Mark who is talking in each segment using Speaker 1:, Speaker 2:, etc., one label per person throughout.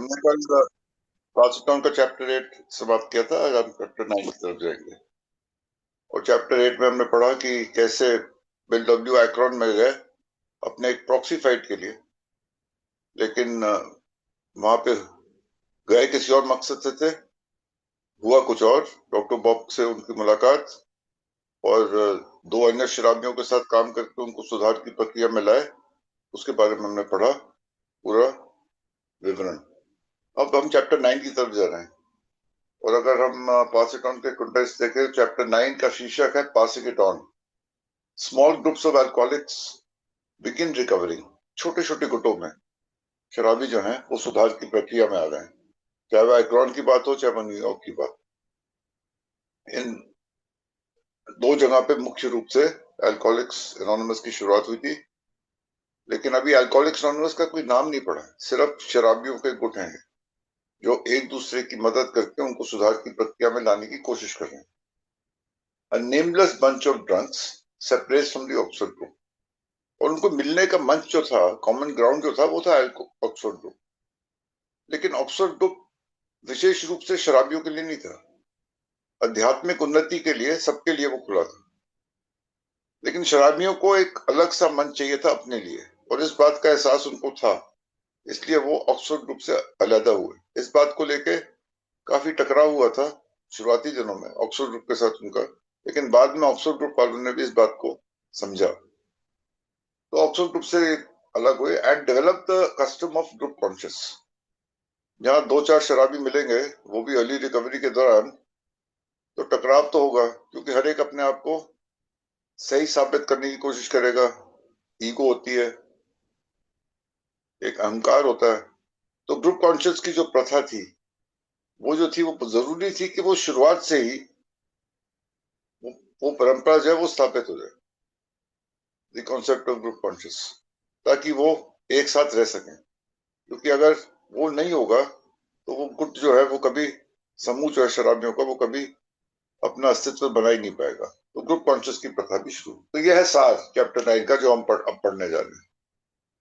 Speaker 1: हमने कल पाकिस्तान का चैप्टर 8 समाप्त किया था। आज हम चैप्टर 9 की तरफ जाएंगे और चैप्टर 8 में हमने पढ़ा कि कैसे बिल डब्ल्यू एक्रोन में गए अपने एक प्रॉक्सी फाइट के लिए, लेकिन वहां पे गए किसी और मकसद से थे, हुआ कुछ और। डॉक्टर बॉब से उनकी मुलाकात और दो अन्य शराबियों के साथ काम करके उनको सुधार की प्रक्रिया में लाए, उसके बारे में हमने पढ़ा पूरा विवरण। अब हम चैप्टर 9 की तरफ जा रहे हैं और अगर हम पास इट ऑन के कंटेंट्स देखें, चैप्टर 9 का शीर्षक है passing it on. Small groups of alcoholics begin recovering. छोटे छोटे गुटों में शराबी जो हैं वो सुधार की प्रक्रिया में आ रहे हैं, चाहे वह एक्रोन की बात हो चाहे वह न्यूयॉर्क की बात। इन दो जगह पे मुख्य रूप से अल्कोहलिक्स एनोनिमस की शुरुआत हुई थी, लेकिन अभी अल्कोहलिक्स एनोनिमस का कोई नाम नहीं पड़ा है, सिर्फ शराबियों के गुट हैं जो एक दूसरे की मदद करके उनको सुधार की प्रक्रिया में लाने की कोशिश कर रहे हैं। A nameless bunch of drunks separates from the Oxford group. और उनको मिलने का मंच जो था, कॉमन ग्राउंड जो था, वो था ऑक्सफोर्ड ग्रुप। लेकिन ऑक्सफोर्ड ग्रुप विशेष रूप से शराबियों के लिए नहीं था, आध्यात्मिक उन्नति के लिए, सबके लिए वो खुला था। लेकिन शराबियों को एक अलग सा मंच चाहिए था अपने लिए, और इस बात का एहसास उनको था, इसलिए वो ऑक्सफोर्ड ग्रुप से अलहदा हुए। इस बात को लेके काफी टकराव हुआ था शुरुआती दिनों में ऑक्सफोर्ड ग्रुप के साथ उनका, लेकिन बाद में ऑक्सफोर्ड ग्रुप वालों ने भी इस बात को समझा, तो ऑक्सफोर्ड ग्रुप से अलग हुए and develop the custom of group conscious. जहां दो चार शराबी मिलेंगे, वो भी अर्ली रिकवरी के दौरान, तो टकराव तो होगा, क्योंकि हर एक अपने आप को सही साबित करने की कोशिश करेगा। ईगो होती है, एक अहंकार होता है। तो ग्रुप कॉन्शियस की जो प्रथा थी, वो जो थी, वो जरूरी थी कि वो शुरुआत से ही वो परंपरा जो है वो स्थापित हो जाए, the concept of group conscious, ताकि वो एक साथ रह सकें। क्योंकि अगर वो नहीं होगा तो वो गुट जो है वो कभी, समूह जो है शराबियों का, वो कभी अपना अस्तित्व बना ही नहीं पाएगा। तो ग्रुप कॉन्शियस की प्रथा भी शुरू। तो यह है सार चैप्टर 9 का जो हम अब पढ़ने जा रहे हैं।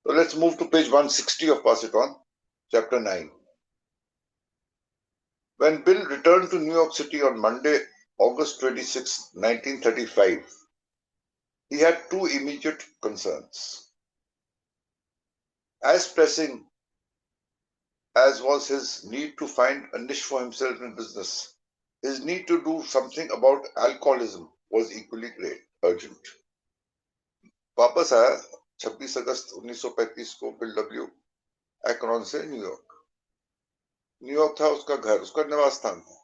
Speaker 1: तो let's move to page 160 of pass it on, chapter 9। When Bill returned to New York City on Monday, August 26, 1935, he had two immediate concerns. As pressing as was his need to find a niche for himself in business, his need to do something about alcoholism was equally great, urgent. वापस आया 26 अगस्त 1935 को bill W Ekron से New York. New York था उसका घर, उसका निवास स्थान था।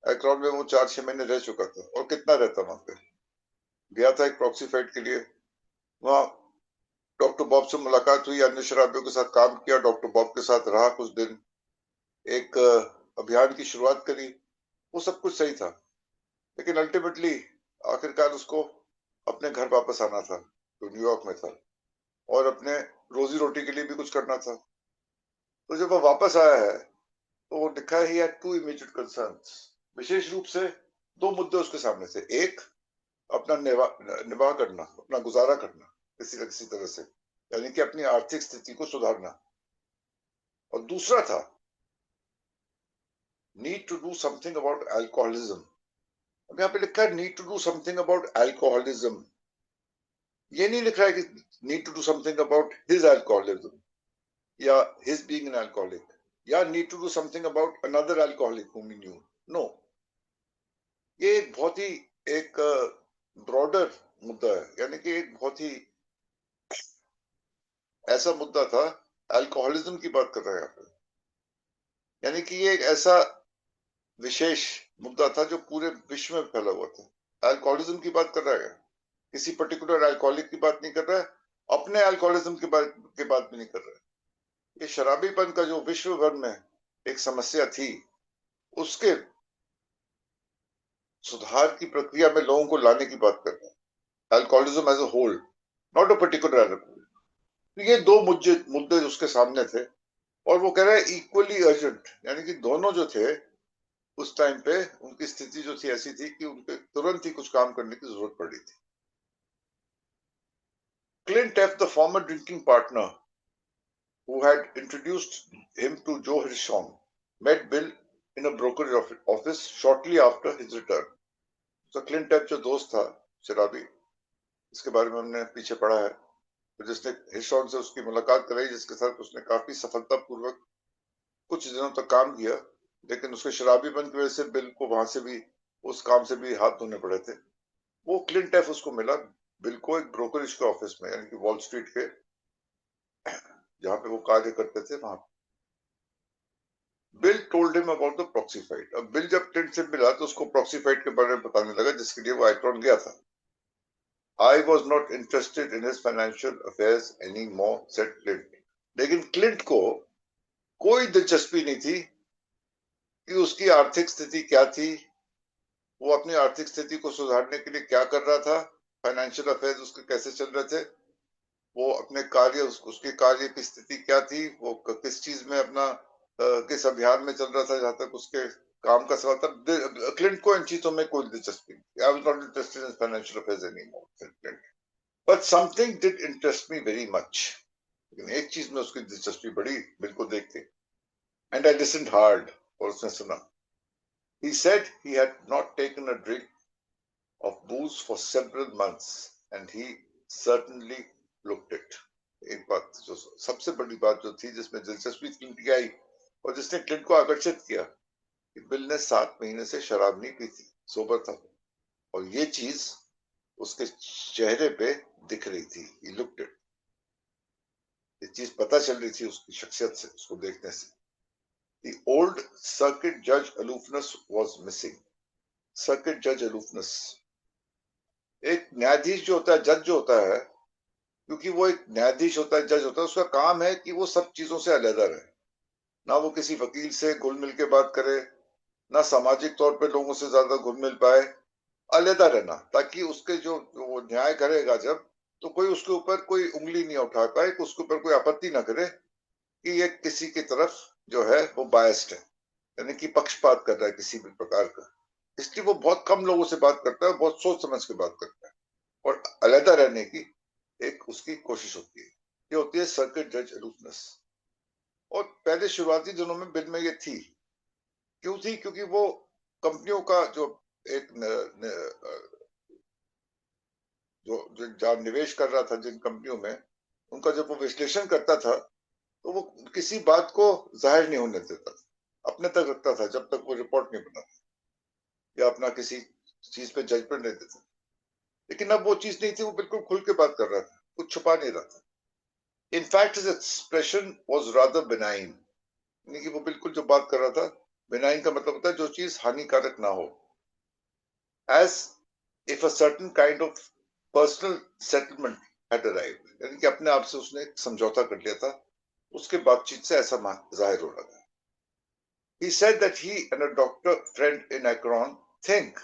Speaker 1: एक्रोन में वो 4-6 महीने रह चुका था, और कितना रहता वहां पे। गया था एक प्रॉक्सी फाइट के लिए, वहां डॉक्टर बॉब से मुलाकात हुई, अन्य शराबियों के साथ काम किया, डॉक्टर बॉब के साथ रहा कुछ दिन, एक अभियान की शुरुआत करी। वो सब कुछ सही था, लेकिन अल्टीमेटली आखिरकार उसको अपने घर वापस आना था जो न्यूयॉर्क में था, और अपने रोजी रोटी के लिए भी कुछ करना था। तो जब वो वापस आया है तो वो लिखा है, he had two immediate concerns. विशेष रूप से दो मुद्दे उसके सामने थे। एक, अपना निर्वाह करना, अपना गुजारा करना किसी न किसी तरह से, यानी कि अपनी आर्थिक स्थिति को सुधारना। और दूसरा था need to do something about alcoholism. अब यहाँ पे लिखा है need to do something about alcoholism, ये नहीं लिख रहा है कि need to do something about his alcoholism या हिज बीइंग एन अल्कोहलिक, या need to do something about another alcoholic whom he knew. No, ये एक बहुत ही एक ब्रॉडर मुद्दा है, यानी कि एक बहुत ही ऐसा मुद्दा था। अल्कोहलिज्म की बात कर रहे हैं यहाँ पे, यानी कि ये एक ऐसा विशेष मुद्दा था जो पूरे विश्व में फैला हुआ था। अल्कोहलिज्म की बात कर रहा है, किसी पर्टिकुलर अल्कोहलिक की बात नहीं कर रहा है, अपने अल्कोहलिज्म की बात भी नहीं कर रहा है। ये शराबीपन का जो विश्व भर में एक समस्या थी, उसके सुधार की प्रक्रिया में लोगों को लाने की बात कर रहे हैं। Alcoholism as a whole, not a particular alcohol. ये दो मुद्दे उसके सामने थे, और वो कह रहा है इक्वली अर्जेंट, यानी कि दोनों जो थे उस टाइम पे, उनकी स्थिति जो थी ऐसी थी कि उनके तुरंत ही कुछ काम करने की जरूरत पड़ रही थी। Clint F, the former drinking partner who had introduced him to Joe Hirschhorn, met Bill in a brokerage office shortly after his return. तो क्लिंट टैप जो दोस्त था शराबी, इसके बारे में हमने पीछे पढ़ा है, तो जिसने हिर्शॉन से उसकी मुलाकात कराई, जिसके साथ उसने काफी सफलतापूर्वक कुछ दिनों तक काम किया, लेकिन उसके शराबीपन की वजह से बिल को वहां से भी, उस काम से भी हाथ धोने पड़े थे। वो क्लिंट टैप उसको मिला बिल को एक ब्रोकरेज के ऑफिस में, यानी कि वॉल स्ट्रीट के जहां पे वो कार्य करते थे वहां। Bill told him about the proxy fight. अब बिल जब क्लिंट से मिला तो उसको प्रॉक्सी फाइट के बारे में बताने लगा, जिसके लिए वो आइक्रॉन गया था। I was not interested in his financial affairs anymore, said Clint. लेकिन क्लिंट को कोई दिलचस्पी नहीं थी कि उसकी आर्थिक स्थिति क्या थी, वो अपनी आर्थिक स्थिति को सुधारने के लिए क्या कर रहा था, फाइनेंशियल अफेयर्स उसके कैसे चल रहे थे, वो अपने कार्य, उसके कार्य की स्थिति क्या थी, वो किस चीज में अपना किस अभियान में चल रहा था, जहां तक उसके काम का सवाल था। क्लिंट को इन चीजों में कोई दिलचस्पी नहीं। I was not interested in financial affairs anymore, said Clint, but something did interest me very much. लेकिन एक चीज में उसकी दिलचस्पी बड़ी बिल्कुल देख के, एंड आई लिसनड हार्ड, और उसने सुना। He said he had not taken a drink of booze for several months and he certainly looked it. एक बात जो सबसे बड़ी बात जो थी, जिसमें दिलचस्पी क्लिंट की आई और जिसने क्लिंट को आकर्षित किया, कि बिल ने 7 महीने से शराब नहीं पी थी, सोबर था, और ये चीज उसके चेहरे पे दिख रही थी। He looked it. ये चीज पता चल रही थी उसकी शख्सियत से, उसको देखने से। The old circuit judge aloofness was missing. Circuit judge aloofness. एक न्यायाधीश जो होता है, जज जो होता है, क्योंकि वो एक न्यायाधीश होता है, जज होता है, उसका काम है कि वो सब चीजों से अलहदा रहे। ना वो किसी वकील से घुल मिल के बात करे, ना सामाजिक तौर पे लोगों से ज्यादा घुल मिल पाए, अलहदा रहना, ताकि उसके जो वो न्याय करेगा जब, तो कोई उसके ऊपर कोई उंगली नहीं उठा पाए, उसके ऊपर कोई आपत्ति ना करे कि ये किसी की तरफ जो है वो बायस्ड है, यानी कि पक्षपात कर रहा है किसी भी प्रकार का। इसलिए वो बहुत कम लोगों से बात करता है, बहुत सोच समझ के बात करता है, और अलहदा रहने की एक उसकी कोशिश होती है। ये होती है सर्किट जज अलूफनेस। और पहले शुरुआती दिनों में बिल में ये थी। क्यों थी? क्योंकि वो कंपनियों का जो एक जो जहाँ निवेश कर रहा था जिन कंपनियों में, उनका जब वो विश्लेषण करता था तो वो किसी बात को जाहिर नहीं होने देता था, अपने तक रखता था जब तक वो रिपोर्ट नहीं बनाता या अपना किसी चीज पे जजमेंट नहीं देता। लेकिन अब वो चीज नहीं थी, वो बिल्कुल खुल के बात कर रहा था, कुछ छुपा नहीं रहा था। In fact his expression was rather benign, यानी कि वो बिल्कुल जो बात कर रहा था, बेनाइन का मतलब होता है जो चीज हानिकारक ना हो। As if a certain kind of personal settlement had arrived, यानी कि अपने आप से उसने एक समझौता कर लिया था, उसके बातचीत से ऐसा जाहिर हो रहा था। He said that he and a doctor friend in Akron think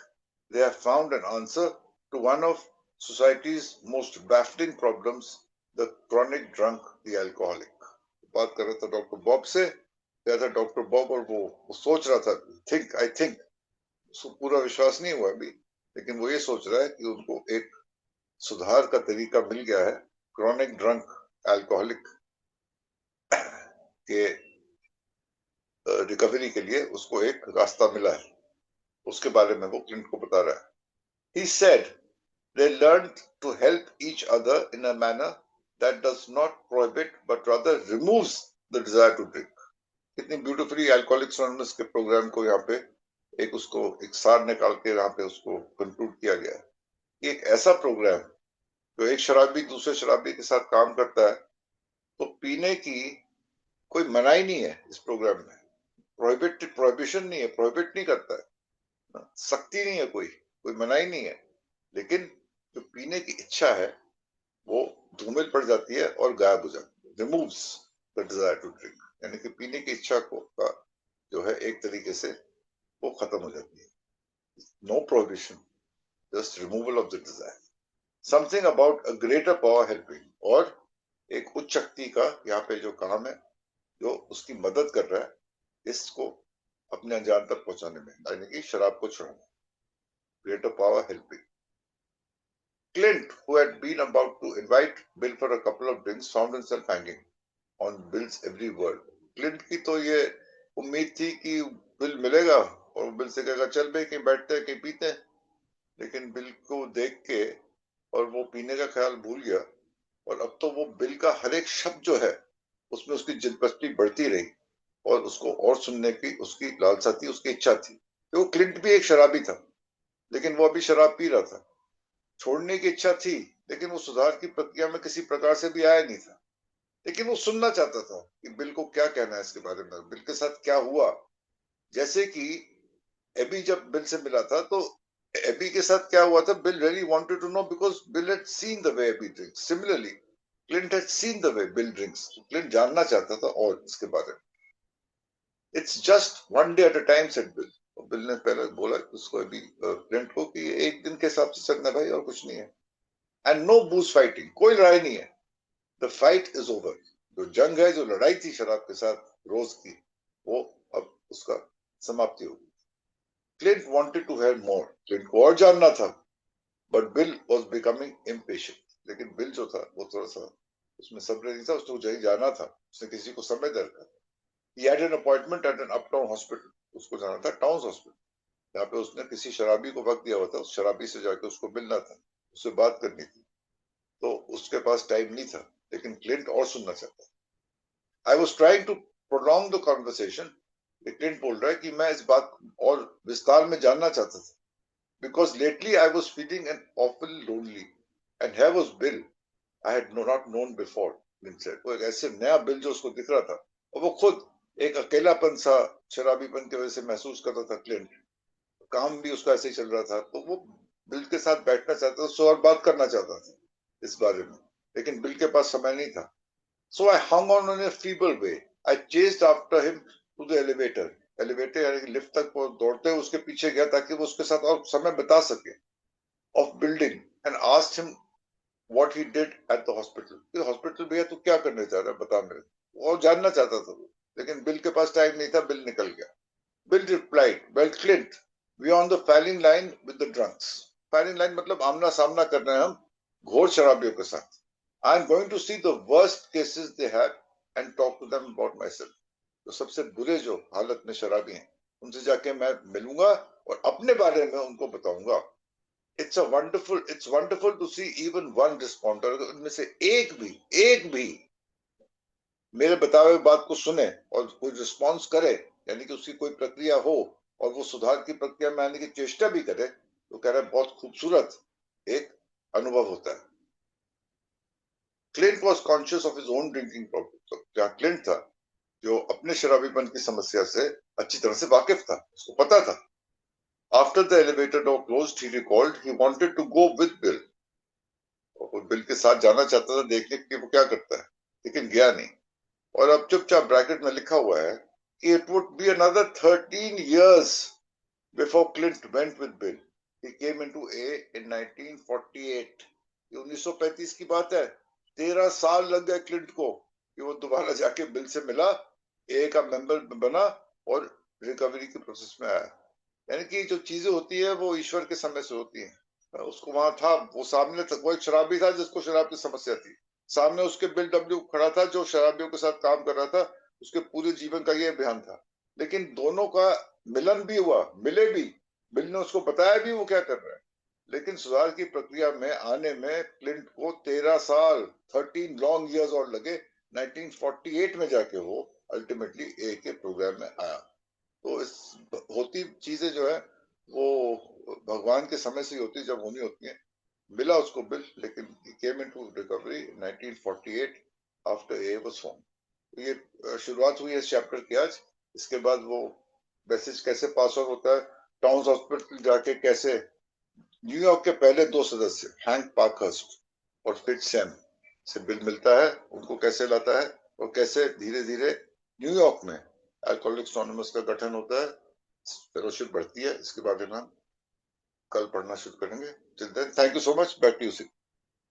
Speaker 1: they have found an answer to one of society's most baffling problems, the chronic drunk, the alcoholic. बात कर रहा था डॉक्टर बॉब से, गया था डॉक्टर बॉब, और वो सोच रहा था, आई थिंक, उसको पूरा विश्वास नहीं हुआ अभी, लेकिन वो ये सोच रहा है कि उनको एक सुधार का तरीका मिल गया है chronic drunk alcoholic K recovery के लिए, उसको एक रास्ता मिला है। उसके बारे में वो क्लिंट को बता रहा है। He said they learned to help each other in a manner that does not prohibit but rather removes the desire to drink. कितनी ब्यूटीफुली अल्कोहलिक्स एनोनिमस के प्रोग्राम को यहाँ पे एक उसको एक सार निकाल के यहाँ पे उसको कंक्लूड किया गया है। एक ऐसा प्रोग्राम जो एक शराबी दूसरे शराबी के साथ काम करता है, तो पीने की कोई मनाही नहीं है इस प्रोग्राम में, प्रोहिबिशन नहीं है, प्रोहिबिट नहीं करता है, सख्ती नहीं है, कोई मनाही नहीं है, लेकिन जो पीने की इच्छा है वो धूमिल पड़ जाती है और गायब हो जाती है। Removes the desire to drink, यानी कि पीने की इच्छा को का जो है एक तरीके से वो खत्म हो जाती है। No prohibition, just removal of the desire. Something about a greater power helping, और एक उच्च शक्ति का यहाँ पे जो काम है, जो उसकी मदद कर रहा है इसको अपने अंजाम तक पहुंचाने में, यानी कि शराब को छुड़ाना। Greater power helping. Clint, who had been about to invite Bill for a couple of drinks, found himself hanging. on Bill's every word. Clint की तो ये उम्मीद थी कि बिल मिलेगा और बिल से कहेगा चल भाई कहीं बैठते हैं कहीं पीते हैं, लेकिन बिल को देख के और वो पीने का ख्याल भूल गया, और अब तो वो बिल का हर एक शब्द जो है उसमें उसकी दिलचस्पी बढ़ती रही और उसको और सुनने की उसकी लालसा थी, उसकी इच्छा थी। तो क्लिंट भी एक शराबी था, लेकिन वो अभी शराब पी रहा था। छोड़ने की इच्छा थी, लेकिन वो सुधार की प्रक्रिया में किसी प्रकार से भी आया नहीं था। लेकिन वो सुनना चाहता था कि बिल को क्या कहना है इसके बारे में, बिल के साथ क्या हुआ। जैसे कि एबी जब बिल से मिला था तो एबी के साथ क्या हुआ था, Bill really wanted to know because Bill had seen the way Ebby drinks. Similarly Clint had seen the way Bill drinks. Clint जानना चाहता था और इसके बारे में। It's just one day at a time said Bill. Bill ने पहले बोला उसको अभी क्लिंट को कि एक दिन के हिसाब से चलना भाई, और कुछ नहीं है। एंड नो बूज फाइटिंग, कोई लड़ाई नहीं है। The fight is over. जो जंग है, जो लड़ाई थी शराब के साथ रोज की, वो अब उसका समाप्ति होगी। Clint wanted to have more. Clint को और जानना था, but Bill was becoming impatient. लेकिन बिल जो था वो थोड़ा सा उसमें सब्र नहीं था, उसको जहीं जाना था, उसने किसी को समय दरकार। He had an appointment at an uptown hospital. उसको जाना था टाउन हॉस्पिटल, जहाँ पे उसने किसी शराबी को वक्त दिया हुआ था। उस शराबी से जाके उसको मिलना था, उससे बात करनी थी, तो उसके पास टाइम नहीं था। लेकिन क्लिंट और सुनना चाहता। I was trying to prolong the conversation. Clint बोल रहा है कि मैं इस बात और विस्तार में जानना चाहता था, because lately I was feeling an awful lonely, and here was Bill I had not known before. Clint said. वो एक ऐसे नया बिल जो उसको दिख रहा था, और वो खुद एक अकेलापन सा शराबीपन की वजह से महसूस कर रहा था। क्लिंट काम भी उसका ऐसे ही चल रहा था, तो वो बिल के साथ बैठना चाहता था, उससे और बात करना चाहता था इस बारे में, लेकिन बिल के पास समय नहीं था। So I hung on in a feeble way. I chased after him to the elevator. Elevator यानी कि लिफ्ट तक वो दौड़ते हुए उसके पीछे गया ताकि वो उसके साथ और समय बिता सके of building, and asked him what he did at the hospital. Hospital भैया तू क्या करने जा रहा है बता मेरे, वो जानना चाहता था वो। लेकिन बिल के पास टाइम नहीं था, बिल निकल गया। Bill replied, well Clint, we are on the firing line with the drunks. Firing line मतलब आमना सामना कर रहे हैं हम घोर शराबियों के साथ। I am going to see the worst cases they have and talk to them about myself. तो सबसे बुरे जो हालत में शराबी हैं उनसे जाके मैं मिलूंगा और अपने बारे में उनको बताऊंगा। It's wonderful to see even one responder, उनमें से एक भी मेरे बताए हुए बात को सुने और कोई रिस्पॉन्स करे, यानी कि उसकी कोई प्रक्रिया हो और वो सुधार की प्रक्रिया में आने की चेष्टा भी करे, तो कह रहा है बहुत खूबसूरत एक अनुभव होता है। Clint was conscious of his own drinking problem. तो जहां क्लिंट था, जो अपने शराबीपन की समस्या से अच्छी तरह से वाकिफ था, उसको पता था। After the elevator door closed, he recalled he wanted to go with Bill. और बिल के साथ जाना चाहता था देखने के वो क्या करता है, लेकिन गया नहीं। और अब चुपचाप ब्रैकेट में लिखा हुआ है कि it would be another 13 years before Clint went with Bill. He came into A in 1948. ये 1935 की बात है। 13 साल लग गए क्लिंट को कि वो दोबारा जाके बिल से मिला, ए का मेंबर बना और रिकवरी के प्रोसेस में आया। यानी कि जो चीजें होती है वो ईश्वर के समय से होती हैं। उसको वहां था, वो सामने तक वो एक शराबी था जिसको शराब की समस्या थी, सामने उसके बिल डब्ल्यू खड़ा था जो शराबियों के साथ काम कर रहा था। उसके पूरे जीवन का ये अभियान था, लेकिन दोनों का मिलन भी हुआ, मिले भी, बिल ने उसको बताया भी वो क्या कर रहा है। लेकिन सुधार की प्रक्रिया में आने में क्लिंट को 13 साल 13 लॉन्ग इयर्स और लगे। 1948 में जाके वो अल्टीमेटली ए के प्रोग्राम में आया। तो इस होती चीजें जो है वो भगवान के समय से ही होती है, जब होनी होती है। मिला उसको बिल, लेकिन came into recovery 1948 after a was form. ये शुरुआत हुई है इस चैप्टर की आज। इसके बाद वो मैसेज कैसे पास आउट होता है, टाउन हॉस्पिटल जाके कैसे न्यूयॉर्क के पहले दो सदस्य हैंक पार्कहर्स्ट और फिट्ज सैम से बिल मिलता है, उनको कैसे लाता है और कैसे धीरे धीरे न्यूयॉर्क में अल्कोहलिक्स एनोनिमस का गठन होता है, फेलोशिप बढ़ती है। इसके बारे में हम कल पढ़ना शुरू करेंगे। Till then, thank you so much. Back to you.